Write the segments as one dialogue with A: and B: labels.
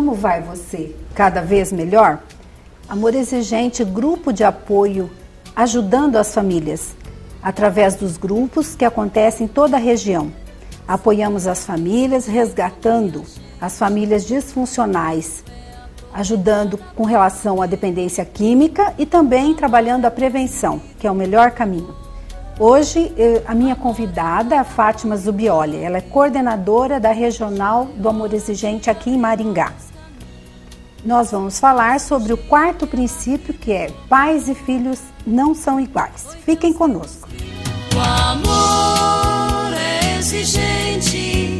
A: como vai você? Cada vez melhor? Amor Exigente, grupo de apoio ajudando as famílias, através dos grupos que acontecem em toda a região. Apoiamos as famílias, resgatando as famílias disfuncionais, ajudando com relação à dependência química e também trabalhando a prevenção, que é o melhor caminho. Hoje, a minha convidada é a Fátima Zubioli, ela é coordenadora da Regional do Amor Exigente aqui em Maringá. Nós vamos falar sobre o quarto princípio, que é pais e filhos não são iguais. Fiquem conosco.
B: O amor é exigente,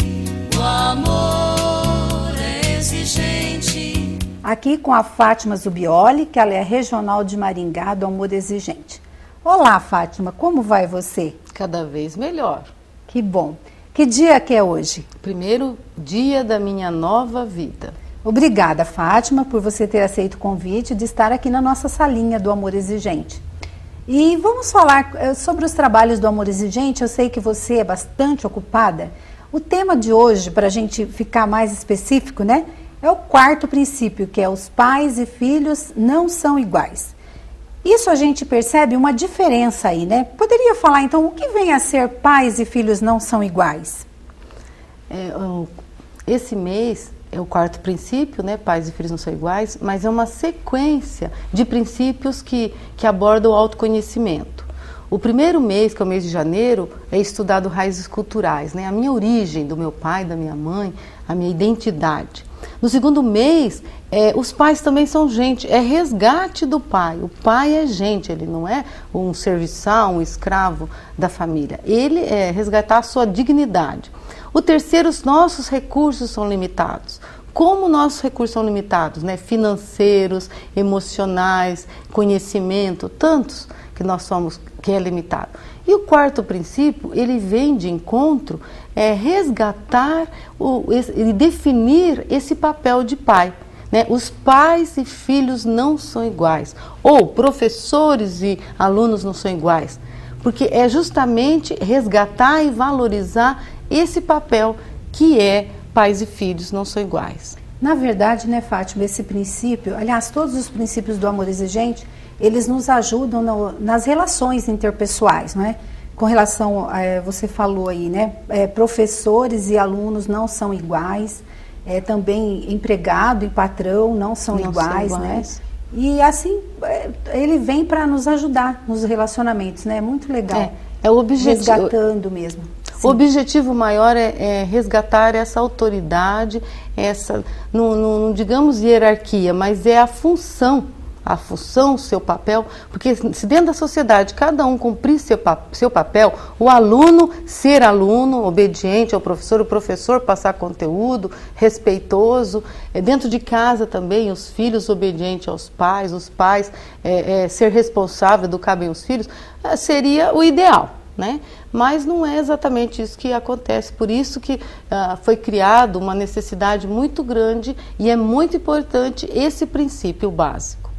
B: o amor é exigente.
A: Aqui com a Fátima Zubioli, que ela é regional de Maringá do Amor Exigente. Olá, Fátima, como vai você?
C: Cada vez melhor.
A: Que bom. Que dia que é hoje?
C: Primeiro dia da minha nova vida.
A: Obrigada, Fátima, por você ter aceito o convite de estar aqui na nossa salinha do Amor Exigente. E vamos falar sobre os trabalhos do Amor Exigente. Eu sei que você é bastante ocupada. O tema de hoje, para a gente ficar mais específico, né, é o quarto princípio, que é os pais e filhos não são iguais. Isso a gente percebe uma diferença aí, né? Poderia falar, então, o que vem a ser pais e filhos não são iguais?
C: Esse mês é o quarto princípio, né? Pais e filhos não são iguais, mas é uma sequência de princípios que abordam o autoconhecimento. O primeiro mês, que é o mês de janeiro, é estudado raízes culturais, né? A minha origem, do meu pai, da minha mãe, a minha identidade. No segundo mês, os pais também são gente, é resgate do pai. O pai é gente, ele não é um serviçal, um escravo da família. Ele é resgatar a sua dignidade. O terceiro, os nossos recursos são limitados. Como nossos recursos são limitados, né? Financeiros, emocionais, conhecimento, tantos que nós somos, que é limitado. E o quarto princípio, ele vem de encontro, resgatar e definir esse papel de pai. Né? Os pais e filhos não são iguais, ou professores e alunos não são iguais, porque é justamente resgatar e valorizar esse papel que é pais e filhos não são iguais.
A: Na verdade, né, Fátima, esse princípio, aliás, todos os princípios do Amor Exigente, eles nos ajudam nas relações interpessoais, não é? Com relação, você falou aí, né, professores e alunos não são iguais, também empregado e patrão não são iguais, né? E assim, ele vem para nos ajudar nos relacionamentos, né? Muito legal.
C: É o objetivo.
A: Resgatando mesmo.
C: Sim. O objetivo maior é resgatar essa autoridade, não digamos hierarquia, mas é a função, o seu papel, porque se dentro da sociedade cada um cumprir seu papel, o aluno ser aluno, obediente ao professor, o professor passar conteúdo, respeitoso, dentro de casa também, os filhos obedientes aos pais, os pais ser responsável, educar bem os filhos, seria o ideal. Né? Mas não é exatamente isso que acontece, por isso que foi criado uma necessidade muito grande e é muito importante esse princípio básico.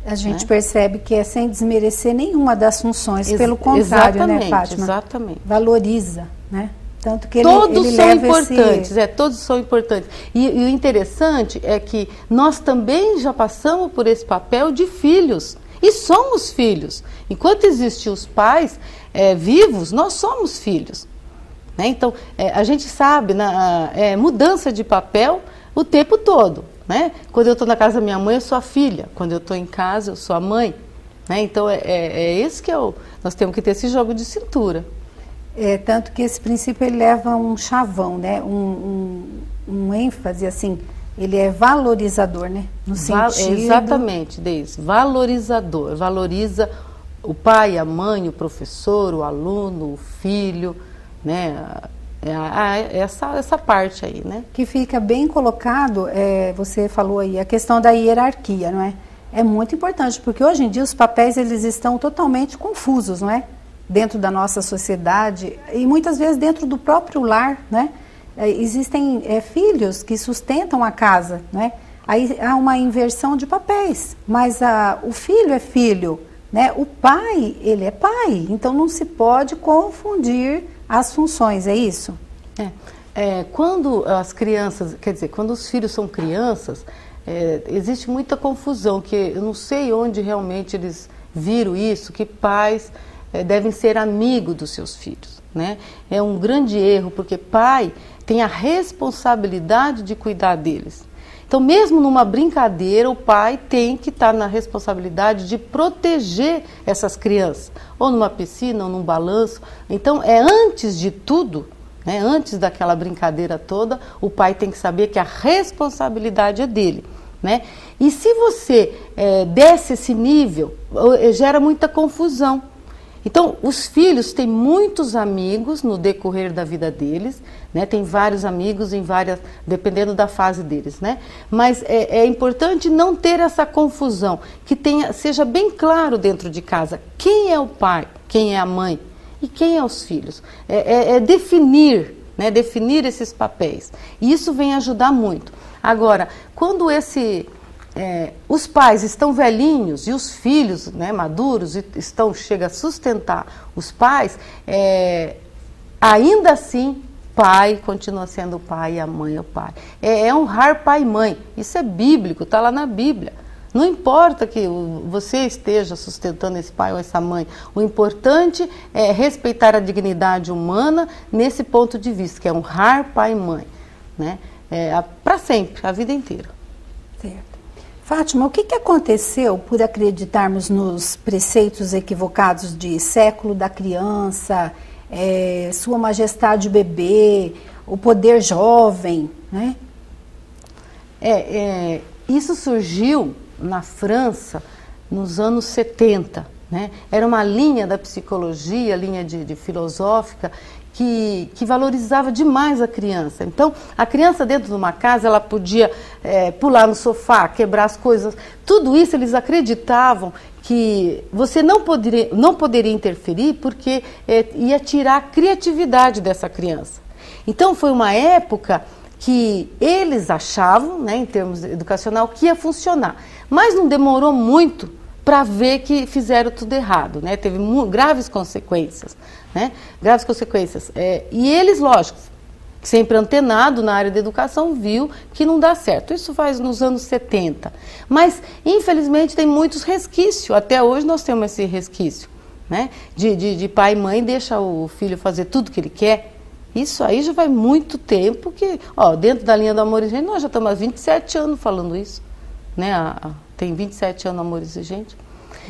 A: A gente percebe que é sem desmerecer nenhuma das funções, pelo contrário, né, Fátima?
C: Exatamente.
A: Valoriza, né? Tanto que
C: todos
A: ele
C: são
A: leva
C: importantes, todos são importantes. E o interessante é que nós também já passamos por esse papel de filhos. E somos filhos. Enquanto existem os pais vivos, nós somos filhos. Né? Então, a gente sabe, mudança de papel o tempo todo. Né? Quando eu estou na casa da minha mãe, eu sou a filha. Quando eu estou em casa, eu sou a mãe. Né? Então, esse que nós temos que ter esse jogo de cintura.
A: Tanto que esse princípio ele leva um chavão, né? um ênfase assim. Ele é valorizador, né? No sentido...
C: Exatamente, Deise. Valorizador. Valoriza o pai, a mãe, o professor, o aluno, o filho, né? Essa parte aí, né?
A: Que fica bem colocado, você falou aí, a questão da hierarquia, não é? É muito importante, porque hoje em dia os papéis eles estão totalmente confusos, não é? Dentro da nossa sociedade e muitas vezes dentro do próprio lar, né? Existem filhos que sustentam a casa, né? Aí há uma inversão de papéis, mas o filho é filho, né? O pai, ele é pai, então não se pode confundir as funções, é isso?
C: Quando as crianças, quer dizer, quando os filhos são crianças, existe muita confusão, que eu não sei onde realmente eles viram isso, que pais devem ser amigos dos seus filhos, né? É um grande erro, porque pai tem a responsabilidade de cuidar deles. Então, mesmo numa brincadeira, o pai tem que estar na responsabilidade de proteger essas crianças, ou numa piscina, ou num balanço. Então, antes de tudo, né, antes daquela brincadeira toda, o pai tem que saber que a responsabilidade é dele, né? E se você desce esse nível, gera muita confusão. Então, os filhos têm muitos amigos no decorrer da vida deles, né? Tem vários amigos dependendo da fase deles, né? Mas é importante não ter essa confusão, que seja bem claro dentro de casa quem é o pai, quem é a mãe e quem é os filhos. Definir, né? Definir esses papéis. E isso vem ajudar muito. Agora, quando os pais estão velhinhos e os filhos, né, maduros e chega a sustentar os pais, ainda assim pai continua sendo o pai e a mãe é o pai. Honrar pai e mãe, isso é bíblico, está lá na Bíblia. Não importa que você esteja sustentando esse pai ou essa mãe, o importante é respeitar a dignidade humana nesse ponto de vista, que é honrar pai e mãe, né? Para sempre, a vida inteira.
A: Certo. Fátima, o que aconteceu por acreditarmos nos preceitos equivocados de século da criança, sua majestade bebê, o poder jovem, né?
C: Isso surgiu na França nos anos 70, né? Era uma linha da psicologia, linha de filosófica, que valorizava demais a criança. Então, a criança dentro de uma casa, ela podia pular no sofá, quebrar as coisas. Tudo isso eles acreditavam que você não poderia interferir, porque ia tirar a criatividade dessa criança. Então, foi uma época que eles achavam, né, em termos educacional, que ia funcionar. Mas não demorou muito para ver que fizeram tudo errado, né? Teve graves consequências, né? Graves consequências. E eles, lógico, sempre antenado na área da educação, viu que não dá certo. Isso faz nos anos 70. Mas, infelizmente, tem muitos resquícios. Até hoje nós temos esse resquício, né? De pai e mãe deixa o filho fazer tudo que ele quer. Isso aí já vai muito tempo que, dentro da linha do amor exigente, nós já estamos há 27 anos falando isso, né? Tem 27 anos amor exigente.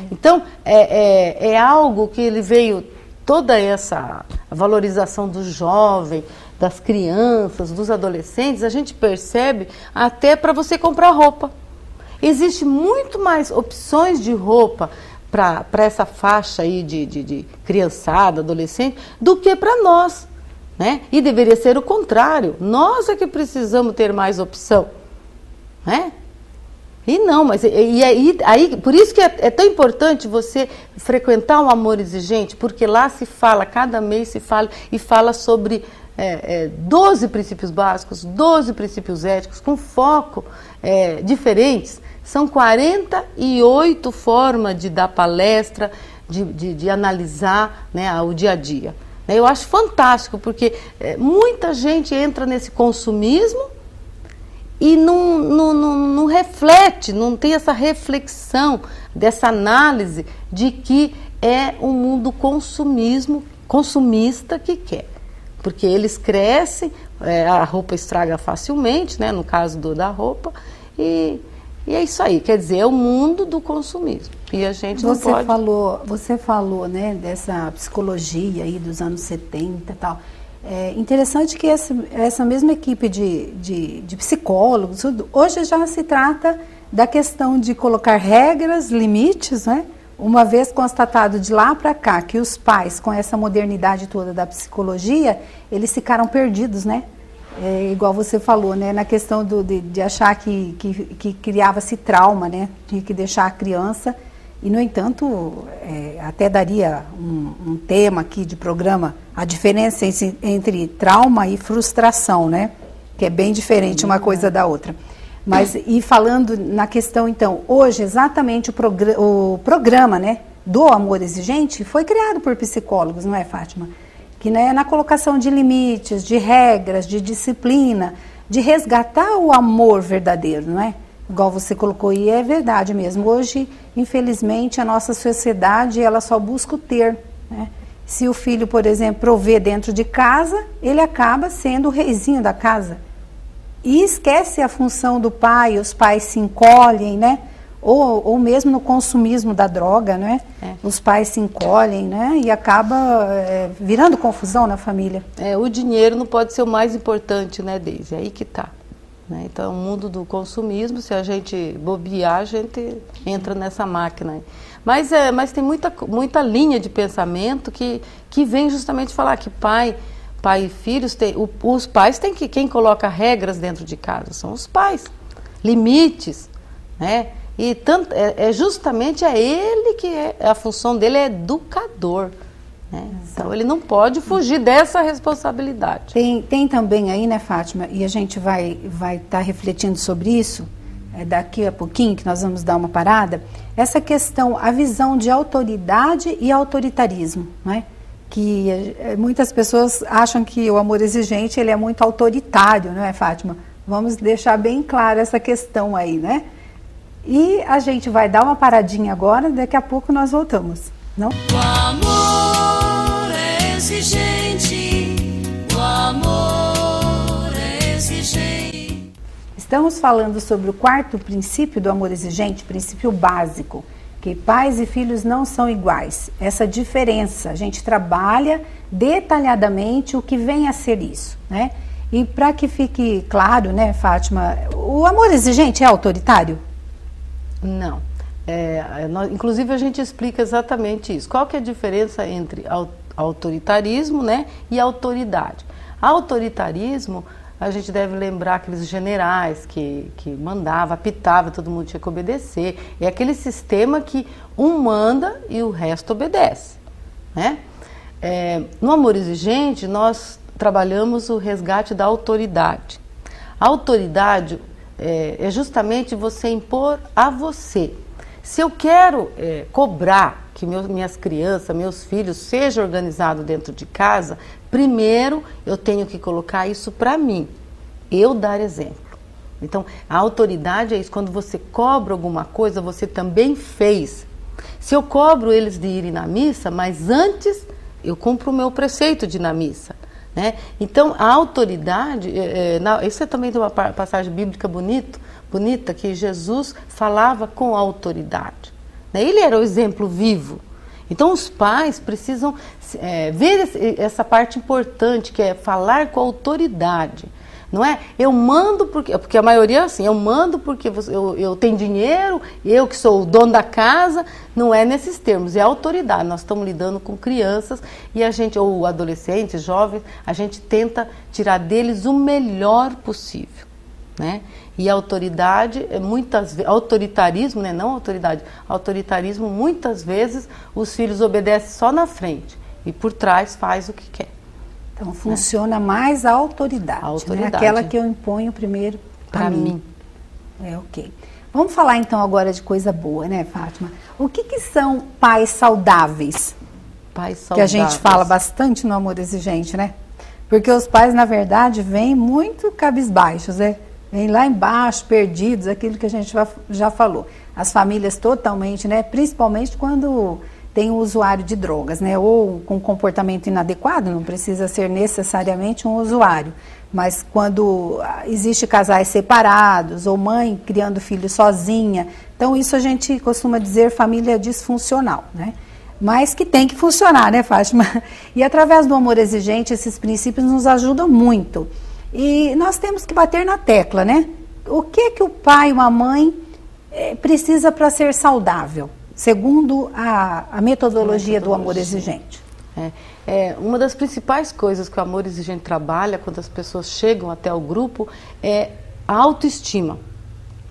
C: Então, é algo que ele veio, toda essa valorização do jovem, das crianças, dos adolescentes, a gente percebe até para você comprar roupa. Existe muito mais opções de roupa para essa faixa aí de criançada, adolescente, do que para nós, né? E deveria ser o contrário. Nós é que precisamos ter mais opção, né? E não, mas aí, por isso que é tão importante você frequentar o amor exigente, porque lá se fala, cada mês se fala sobre 12 princípios básicos, 12 princípios éticos, com foco diferentes. São 48 formas de dar palestra, de analisar, né, o dia a dia. Eu acho fantástico, porque muita gente entra nesse consumismo e não reflete, não tem essa reflexão, dessa análise de que é um mundo consumista que quer. Porque eles crescem, a roupa estraga facilmente, né, no caso da roupa, e é isso aí, quer dizer, é o mundo do consumismo. E a gente não pode...
A: Você falou, né, dessa psicologia aí dos anos 70 e tal. É interessante que essa mesma equipe de psicólogos, hoje já se trata da questão de colocar regras, limites, né? Uma vez constatado de lá para cá que os pais, com essa modernidade toda da psicologia, eles ficaram perdidos, né? Igual você falou, né? Na questão de achar que criava-se trauma, né? Tinha que deixar a criança. E, no entanto, até daria um tema aqui de programa, a diferença entre trauma e frustração, né? Que é bem diferente uma coisa da outra. Mas, e falando na questão, então, hoje, exatamente o programa, né, do amor exigente foi criado por psicólogos, não é, Fátima? que né, na colocação de limites, de regras, de disciplina, de resgatar o amor verdadeiro, não é? Igual você colocou, e é verdade mesmo. Hoje, infelizmente, a nossa sociedade, ela só busca o ter, né? Se o filho, por exemplo, prover dentro de casa, ele acaba sendo o reizinho da casa. E esquece a função do pai, os pais se encolhem, né? Ou mesmo no consumismo da droga, né? Os pais se encolhem, né? E acaba virando confusão na família.
C: O dinheiro não pode ser o mais importante, né, Deise? É aí que tá. Né? Então, o mundo do consumismo, se a gente bobear, a gente entra nessa máquina. Mas tem muita linha de pensamento que vem justamente falar que pai e filhos, os pais têm que, quem coloca regras dentro de casa são os pais, limites, né? E justamente ele que a função dele é educador, né? Então ele não pode fugir dessa responsabilidade.
A: Tem também aí, né, Fátima, e a gente vai estar refletindo sobre isso daqui a pouquinho, que nós vamos dar uma parada, essa questão, a visão de autoridade e autoritarismo, né? Que muitas pessoas acham que o amor exigente ele é muito autoritário, não é, Fátima? Vamos deixar bem claro essa questão aí, né? E a gente vai dar uma paradinha agora, daqui a pouco nós voltamos, não?
B: O amor é exigente, o amor é exigente.
A: Estamos falando sobre o quarto princípio do amor exigente, princípio básico, que pais e filhos não são iguais. Essa diferença, a gente trabalha detalhadamente o que vem a ser isso, né? E para que fique claro, né, Fátima, o amor exigente é autoritário?
C: Não. Inclusive a gente explica exatamente isso. Qual que é a diferença entre autoritarismo, né, e autoridade? Autoritarismo, a gente deve lembrar aqueles generais que mandavam, apitava, todo mundo tinha que obedecer. É aquele sistema que um manda e o resto obedece, né? No amor exigente, nós trabalhamos o resgate da autoridade. A autoridade é justamente você impor a você. Se eu quero cobrar que minhas crianças, meus filhos sejam organizados dentro de casa, primeiro eu tenho que colocar isso para mim, eu dar exemplo. Então, a autoridade é isso, quando você cobra alguma coisa, você também fez. Se eu cobro eles de irem na missa, mas antes eu cumpro o meu preceito de ir na missa. Né? Então, a autoridade, isso é também de uma passagem bíblica bonita, que Jesus falava com autoridade. Né? Ele era o exemplo vivo. Então, os pais precisam ver essa parte importante, que é falar com a autoridade. Não é? Eu mando porque a maioria é assim, eu mando porque eu tenho dinheiro, eu que sou o dono da casa, não é nesses termos, é autoridade. Nós estamos lidando com crianças e a gente, ou adolescentes, jovens, a gente tenta tirar deles o melhor possível, né? E a autoridade, muitas vezes, autoritarismo, né? Não autoridade, autoritarismo, muitas vezes os filhos obedecem só na frente e por trás faz o que quer.
A: Então, funciona mais a autoridade, né? Aquela que eu imponho primeiro para mim. Ok. Vamos falar então agora de coisa boa, né, Fátima? O que são pais saudáveis?
C: Pais saudáveis.
A: Que a gente fala bastante no amor exigente, né? Porque os pais, na verdade, vêm muito cabisbaixos, né? Vêm lá embaixo, perdidos, aquilo que a gente já falou. As famílias totalmente, né? Principalmente quando tem um usuário de drogas, né? Ou com comportamento inadequado, não precisa ser necessariamente um usuário, mas quando existe casais separados, ou mãe criando filho sozinha, então isso a gente costuma dizer família disfuncional, né? Mas que tem que funcionar, né, Fátima? E através do amor exigente, esses princípios nos ajudam muito. E nós temos que bater na tecla, né? O que o pai, uma mãe, precisa para ser saudável? Segundo a metodologia do amor exigente.
C: Uma das principais coisas que o amor exigente trabalha quando as pessoas chegam até o grupo é a autoestima.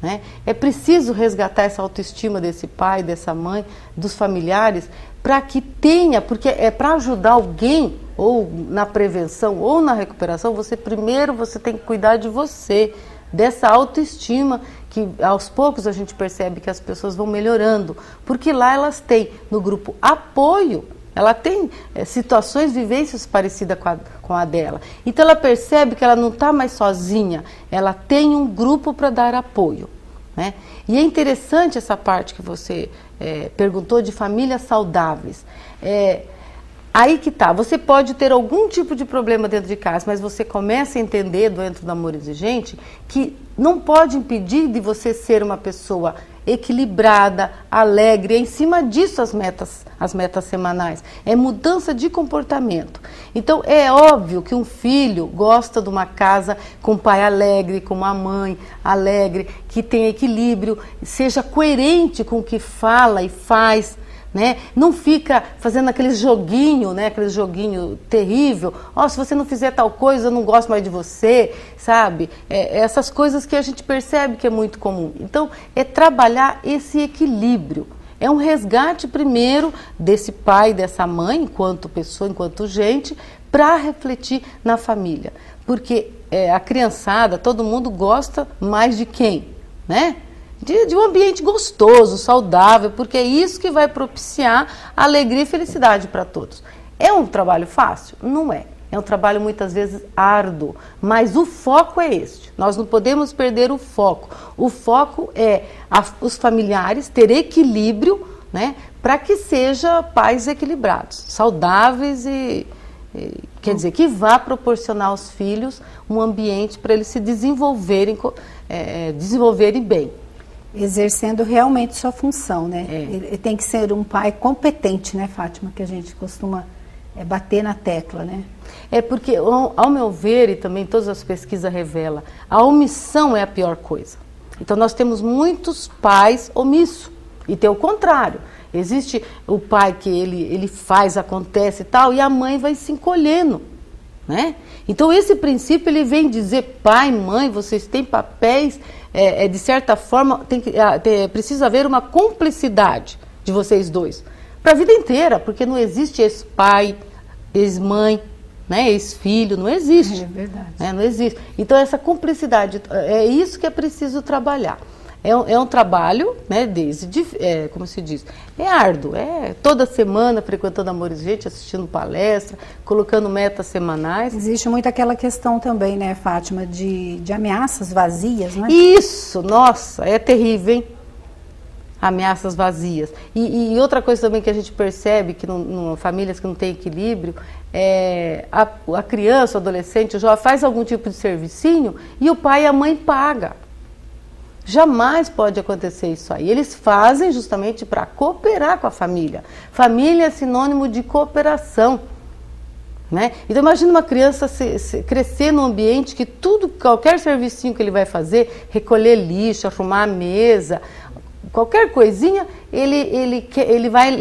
C: Né? É preciso resgatar essa autoestima desse pai, dessa mãe, dos familiares, para que tenha, porque para ajudar alguém, ou na prevenção, ou na recuperação, primeiro você tem que cuidar de você, dessa autoestima, que aos poucos a gente percebe que as pessoas vão melhorando, porque lá elas têm no grupo apoio ela tem situações, vivências parecidas com a dela. Então ela percebe que ela não está mais sozinha, ela tem um grupo para dar apoio, né? E é interessante essa parte que você perguntou de famílias saudáveis. Aí que tá, você pode ter algum tipo de problema dentro de casa, mas você começa a entender dentro do amor exigente que não pode impedir de você ser uma pessoa equilibrada, alegre, em cima disso as metas semanais, é mudança de comportamento. Então é óbvio que um filho gosta de uma casa com um pai alegre, com uma mãe alegre, que tenha equilíbrio, seja coerente com o que fala e faz, né? Não fica fazendo aquele joguinho, né? Aquele joguinho terrível. Se você não fizer tal coisa, eu não gosto mais de você, sabe? Essas coisas que a gente percebe que é muito comum. Então, é trabalhar esse equilíbrio. É um resgate primeiro desse pai, dessa mãe, enquanto pessoa, enquanto gente, para refletir na família. Porque a criançada, todo mundo gosta mais de quem, né? De um ambiente gostoso, saudável, porque é isso que vai propiciar alegria e felicidade para todos. É um trabalho fácil? Não é. É um trabalho muitas vezes árduo, mas o foco é este. Nós não podemos perder o foco. O foco é os familiares ter equilíbrio, né, para que sejam pais equilibrados, saudáveis e quer dizer, que vá proporcionar aos filhos um ambiente para eles se desenvolverem bem.
A: Exercendo realmente sua função, né? Ele tem que ser um pai competente, né, Fátima? Que a gente costuma bater na tecla, né?
C: Porque, ao meu ver, e também todas as pesquisas revelam, a omissão é a pior coisa. Então, nós temos muitos pais omissos. E tem o contrário. Existe o pai que ele faz, acontece e tal, e a mãe vai se encolhendo, né? Então, esse princípio, ele vem dizer, pai, mãe, vocês têm papéis, de certa forma, precisa haver uma cumplicidade de vocês dois, para a vida inteira, porque não existe ex-pai, ex-mãe, né, ex-filho, não existe.
A: É verdade.
C: Né, não existe. Então, essa cumplicidade, é isso que é preciso trabalhar. É um trabalho, né, como se diz, é árduo, toda semana frequentando Amor Exigente, assistindo palestra, colocando metas semanais.
A: Existe muito aquela questão também, né, Fátima, de ameaças vazias, né?
C: Isso, nossa, é terrível, hein? Ameaças vazias. E outra coisa também que a gente percebe, que famílias que não têm equilíbrio, a criança, o adolescente, o jovem faz algum tipo de servicinho e o pai e a mãe pagam. Jamais pode acontecer isso aí. Eles fazem justamente para cooperar com a família. Família é sinônimo de cooperação, né? Então imagina uma criança crescer num ambiente que qualquer servicinho que ele vai fazer, recolher lixo, arrumar a mesa, qualquer coisinha, ele vai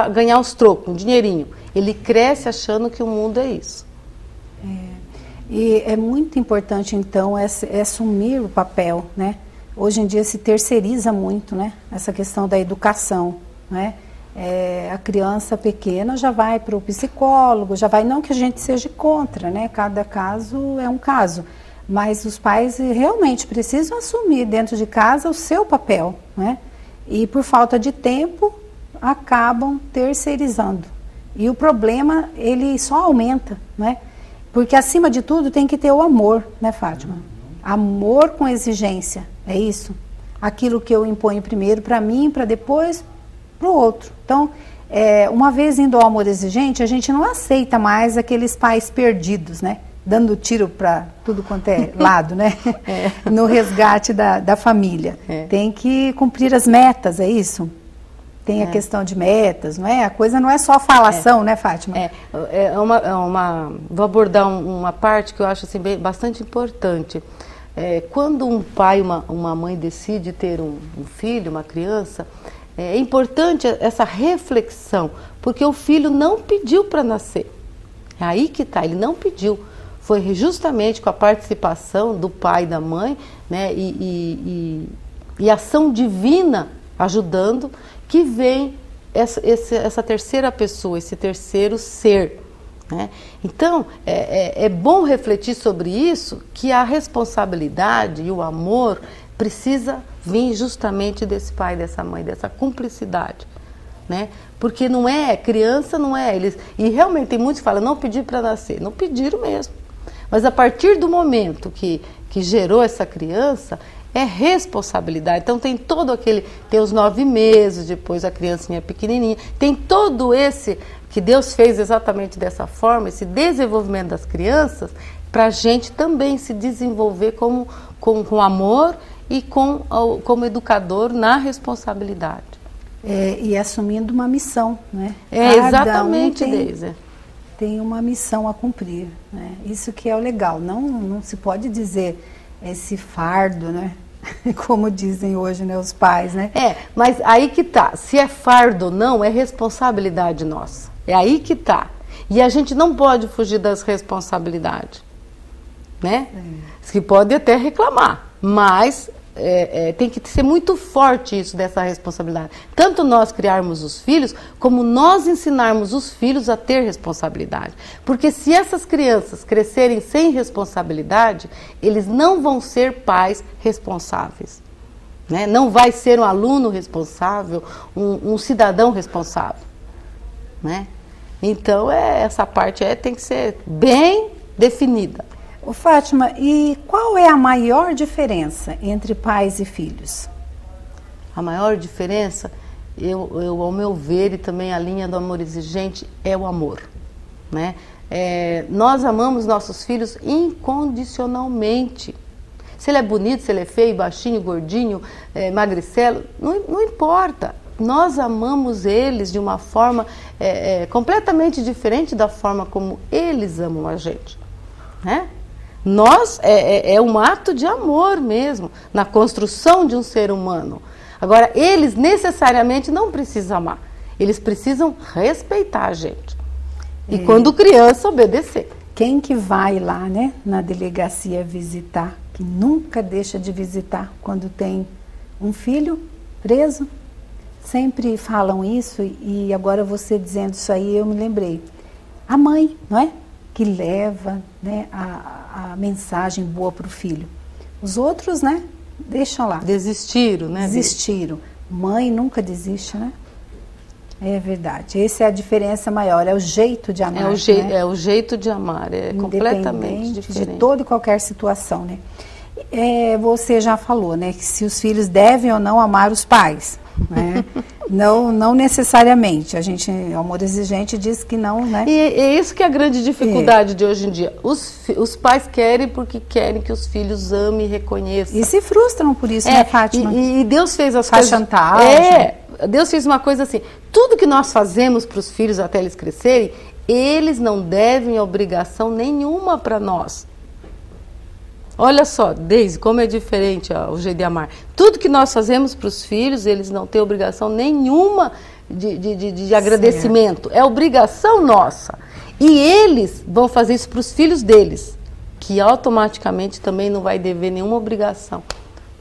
C: ganhar os trocos, um dinheirinho. Ele cresce achando que o mundo é isso.
A: E é muito importante, então, assumir o papel, né? Hoje em dia se terceiriza muito, né, essa questão da educação, né? A criança pequena já vai para o psicólogo, não que a gente seja contra, né? Cada caso é um caso, mas os pais realmente precisam assumir dentro de casa o seu papel, né? E por falta de tempo acabam terceirizando. E o problema, ele só aumenta, né? Porque acima de tudo tem que ter o amor, né, Fátima? Amor com exigência, é isso? Aquilo que eu imponho primeiro para mim, para depois para o outro. Então, uma vez indo ao amor exigente, a gente não aceita mais aqueles pais perdidos, né? Dando tiro para tudo quanto é lado, né? No resgate da família. Tem que cumprir as metas, é isso? Tem a questão de metas, não é? A coisa não é só falação, né, Fátima?
C: Vou abordar uma parte que eu acho assim, bastante importante. Quando um pai, uma mãe decide ter um filho, uma criança, é importante essa reflexão, porque o filho não pediu para nascer. É aí que está, ele não pediu. Foi justamente com a participação do pai e da mãe, né, e ação divina ajudando, que vem essa terceira pessoa, esse terceiro ser. Né? Então, é bom refletir sobre isso, que a responsabilidade e o amor precisa vir justamente desse pai, dessa mãe, dessa cumplicidade. né? Porque não é, criança não é, e realmente tem muitos que falam, não pedi para nascer, não pediram mesmo. Mas a partir do momento que gerou essa criança, é responsabilidade. Então tem tem os 9 meses, depois a criancinha pequenininha, tem todo esse, que Deus fez exatamente dessa forma, esse desenvolvimento das crianças, para a gente também se desenvolver com amor e como educador na responsabilidade.
A: E assumindo uma missão, né?
C: Exatamente, Deise.
A: Tem uma missão a cumprir, né? Isso que é o legal. Não se pode dizer esse fardo, né? Como dizem hoje, né, os pais, né?
C: Mas aí que tá. Se é fardo ou não, é responsabilidade nossa. É aí que tá. E a gente não pode fugir das responsabilidades, né? Que pode até reclamar, mas tem que ser muito forte isso dessa responsabilidade. Tanto nós criarmos os filhos, como nós ensinarmos os filhos a ter responsabilidade. Porque se essas crianças crescerem sem responsabilidade, eles não vão ser pais responsáveis, né? Não vai ser um aluno responsável, um cidadão responsável, né? Então essa parte tem que ser bem definida.
A: Ô Fátima, e qual é a maior diferença entre pais e filhos?
C: A maior diferença, ao meu ver, e também a linha do amor exigente, é o amor, né? Nós amamos nossos filhos incondicionalmente. Se ele é bonito, se ele é feio, baixinho, gordinho, magricelo, não importa. Nós amamos eles de uma forma completamente diferente da forma como eles amam a gente, né? Nós, é um ato de amor mesmo, na construção de um ser humano. Agora, eles necessariamente não precisam amar, eles precisam respeitar a gente. E quando criança, obedecer.
A: Quem que vai lá, né, na delegacia visitar, que nunca deixa de visitar quando tem um filho preso? Sempre falam isso e agora você dizendo isso aí, eu me lembrei. A mãe, não é? Que leva, né, a mensagem boa para o filho. Os outros, né, deixam lá.
C: Desistiram, né?
A: Desistiram. Mãe nunca desiste, né? É verdade. Essa é a diferença maior, é o jeito de amar.
C: É o jeito de amar, é completamente diferente.
A: De toda e qualquer situação, né? Você já falou, né, que se os filhos devem ou não amar os pais, né? Não necessariamente. O amor exigente diz que não, né?
C: E é isso que é a grande dificuldade de hoje em dia. Os pais querem porque querem que os filhos amem e reconheçam.
A: E se frustram por isso, né, Fátima?
C: E Deus fez as
A: coisas... chantagem.
C: Deus fez uma coisa assim. Tudo que nós fazemos para os filhos até eles crescerem, eles não devem obrigação nenhuma para nós. Olha só, Deise, como é diferente o jeito de amar. Tudo que nós fazemos para os filhos, eles não têm obrigação nenhuma de agradecimento. É obrigação nossa. E eles vão fazer isso para os filhos deles, que automaticamente também não vai dever nenhuma obrigação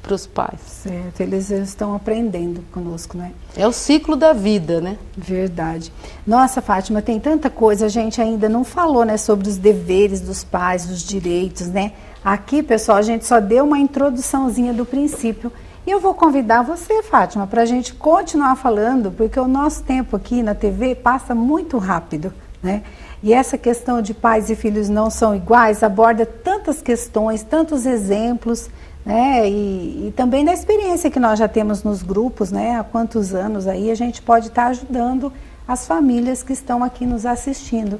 C: para os pais.
A: Certo, eles estão aprendendo conosco, né?
C: É o ciclo da vida, né?
A: Verdade. Nossa, Fátima, tem tanta coisa, a gente ainda não falou, né, sobre os deveres dos pais, os direitos, né? Aqui, pessoal, a gente só deu uma introduçãozinha do princípio. E eu vou convidar você, Fátima, para a gente continuar falando, porque o nosso tempo aqui na TV passa muito rápido, né? E essa questão de pais e filhos não são iguais aborda tantas questões, tantos exemplos, né? E também da experiência que nós já temos nos grupos, né? Há quantos anos aí a gente pode estar ajudando as famílias que estão aqui nos assistindo.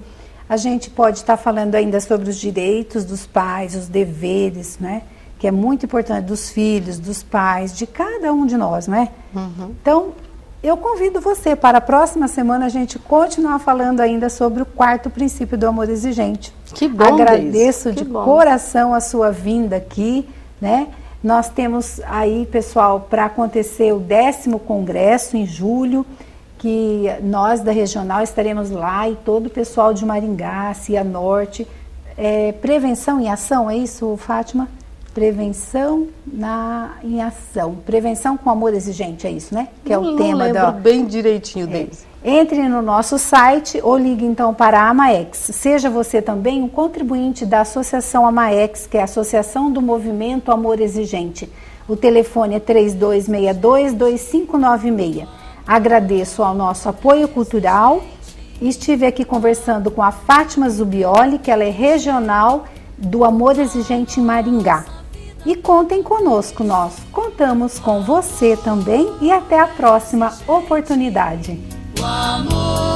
A: A gente pode estar falando ainda sobre os direitos dos pais, os deveres, né? Que é muito importante, dos filhos, dos pais, de cada um de nós, né? Uhum. Então, eu convido você para a próxima semana a gente continuar falando ainda sobre o 4º princípio do amor exigente.
C: Que bom,
A: agradeço de coração a sua vinda aqui, né? Nós temos aí, pessoal, para acontecer o 10º congresso em julho, que nós da Regional estaremos lá e todo o pessoal de Maringá, Cianorte, prevenção em ação, é isso, Fátima? Prevenção em ação, prevenção com amor exigente, é isso, né? Que é o tema.
C: Não lembro bem direitinho deles.
A: Entre no nosso site ou ligue então para a AMAEX. Seja você também um contribuinte da Associação AMAEX, que é a Associação do Movimento Amor Exigente. O telefone é 3262-2596. Agradeço ao nosso apoio cultural. Estive aqui conversando com a Fátima Zubioli, que ela é regional do Amor Exigente em Maringá. E contem conosco, nós contamos com você também, e até a próxima oportunidade.
B: O amor